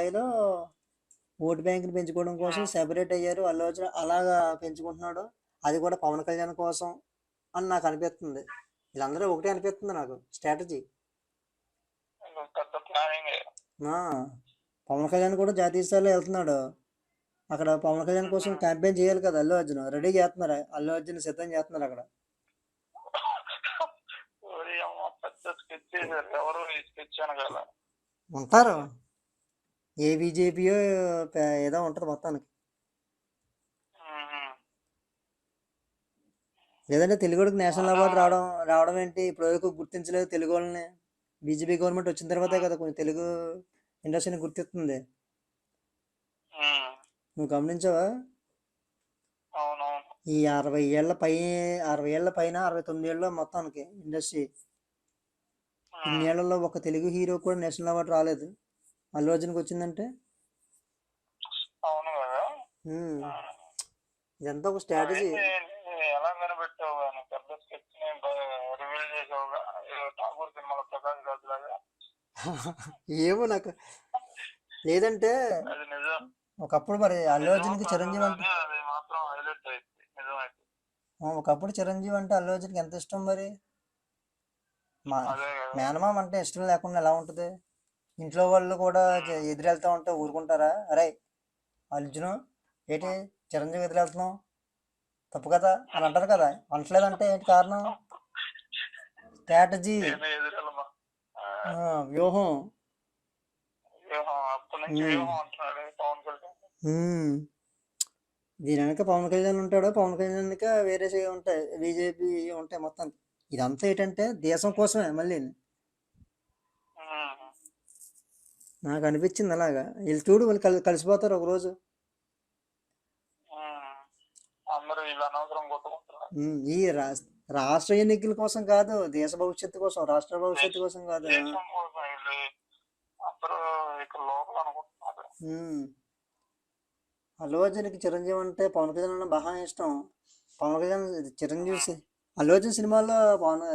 స్థాయిలో ఓటు బ్యాంకుని పెంచుకోవడం కోసం సెపరేట్ అయ్యారు అల్లు అర్జున్, అలాగా పెంచుకుంటున్నాడు. అది కూడా పవన్ కళ్యాణ్ కోసం అని నాకు అనిపిస్తుంది. వీళ్ళందరూ ఒకటే అనిపిస్తుంది నాకు స్ట్రాటజీ. పెద్ద ప్లానింగ్. పవన్ కళ్యాణ్ కూడా జాతీయ స్థాయిలో వెళ్తున్నాడు. అక్కడ పవన్ కళ్యాణ్ కోసం క్యాంపెయిన్ చేయాలి కదా అల్లు అర్జున్, రెడీ చేస్తున్నారు. అల్లు అర్జున్ సిద్ధం చేస్తున్నారు అక్కడ. పెద్ద స్కెచ్ చేశారు. ఎవరు ఈ స్కెచ్ అనగల ఉంటారు, ఏ బీజేపీయో ఏదో ఉంటుంది మొత్తానికి. లేదంటే తెలుగుడికి నేషనల్ అవార్డు రావడం ఏంటి? ఇప్పుడు వరకు గుర్తించలేదు తెలుగు వాళ్ళని. బీజేపీ గవర్నమెంట్ వచ్చిన తర్వాతే కదా కొంచెం తెలుగు ఇండస్ట్రీని గుర్తిస్తుంది. నువ్వు గమనించావా? ఈ 60 ఏళ్ల పైన 69 ఏళ్ళలో మొత్తానికి ఇండస్ట్రీ, ఇన్నేళ్లలో ఒక తెలుగు హీరో కూడా నేషనల్ అవార్డు రాలేదు. అల్లు అర్జున్కి వచ్చిందంటే ఇదంతా ఒక స్ట్రాటజీ. ఎలా కనిపెట్టావు? పెద్ద స్కెచ్ రివీల్ చేసావుగా ఠాగూర్ సినిమాలో ప్రకాష్ రాజ్ లాగా. ఏమో నాకు, లేదంటే అది నిజం. ఒకప్పుడు మరి అల్లు అర్జున్కి చిరంజీవి అంటే అది మాత్రం హైలైట్ అయింది. నిజమైతే ఒకప్పుడు చిరంజీవి అంటే అల్లు అర్జున్కి ఎంత ఇష్టం మరి. మేనమామ అంటే ఇష్టం లేకుండా ఎలా ఉంటుంది? ఇంట్లో వాళ్ళు కూడా ఎదురెళ్తా ఉంటే ఊరుకుంటారా? అరే అర్జును ఏంటి చిరంజీవి ఎదురెళ్తున్నావు తప్పు కదా అని అంటారు కదా. అనట్లేదంటే ఏంటి కారణం? స్ట్రాటజీ, వ్యూహం. దీని వెనక పవన్ కళ్యాణ్ ఉంటాడు, పవన్ కళ్యాణ్ వెనక వేరే ఉంటాయి, బీజేపీ ఉంటాయి. మొత్తం ఇదంతా ఏంటంటే దేశం కోసమే. మళ్ళీ నాకు అనిపించింది అలాగా. వీళ్ళు చూడు, వాళ్ళు కలిసిపోతారు ఒకరోజు. ఈ రాష్ట్ర ఎన్నికల కోసం కాదు, దేశ భవిష్యత్తు కోసం, రాష్ట్ర భవిష్యత్తు కోసం కాదు. అల్లు అర్జున్కి చిరంజీవి అంటే పవన్ కళ్యాణ్ బాగా ఇష్టం. పవన్ కళ్యాణ్ చిరంజీవి అల్లు అర్జున్ సినిమాల్లో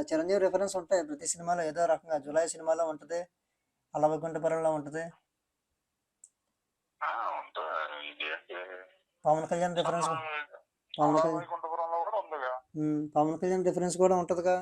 చిరంజీవి రిఫరెన్స్ ఉంటాయి ప్రతి సినిమాలో ఏదో రకంగా. జులై సినిమాలో ఉంటుంది, అలా వైకుంఠపురంలో ఉంటుంది. పవన్ కళ్యాణ్ రిఫరెన్స్ పవన్ కళ్యాణ్ రిఫరెన్స్ కూడా ఉంటుందిగా.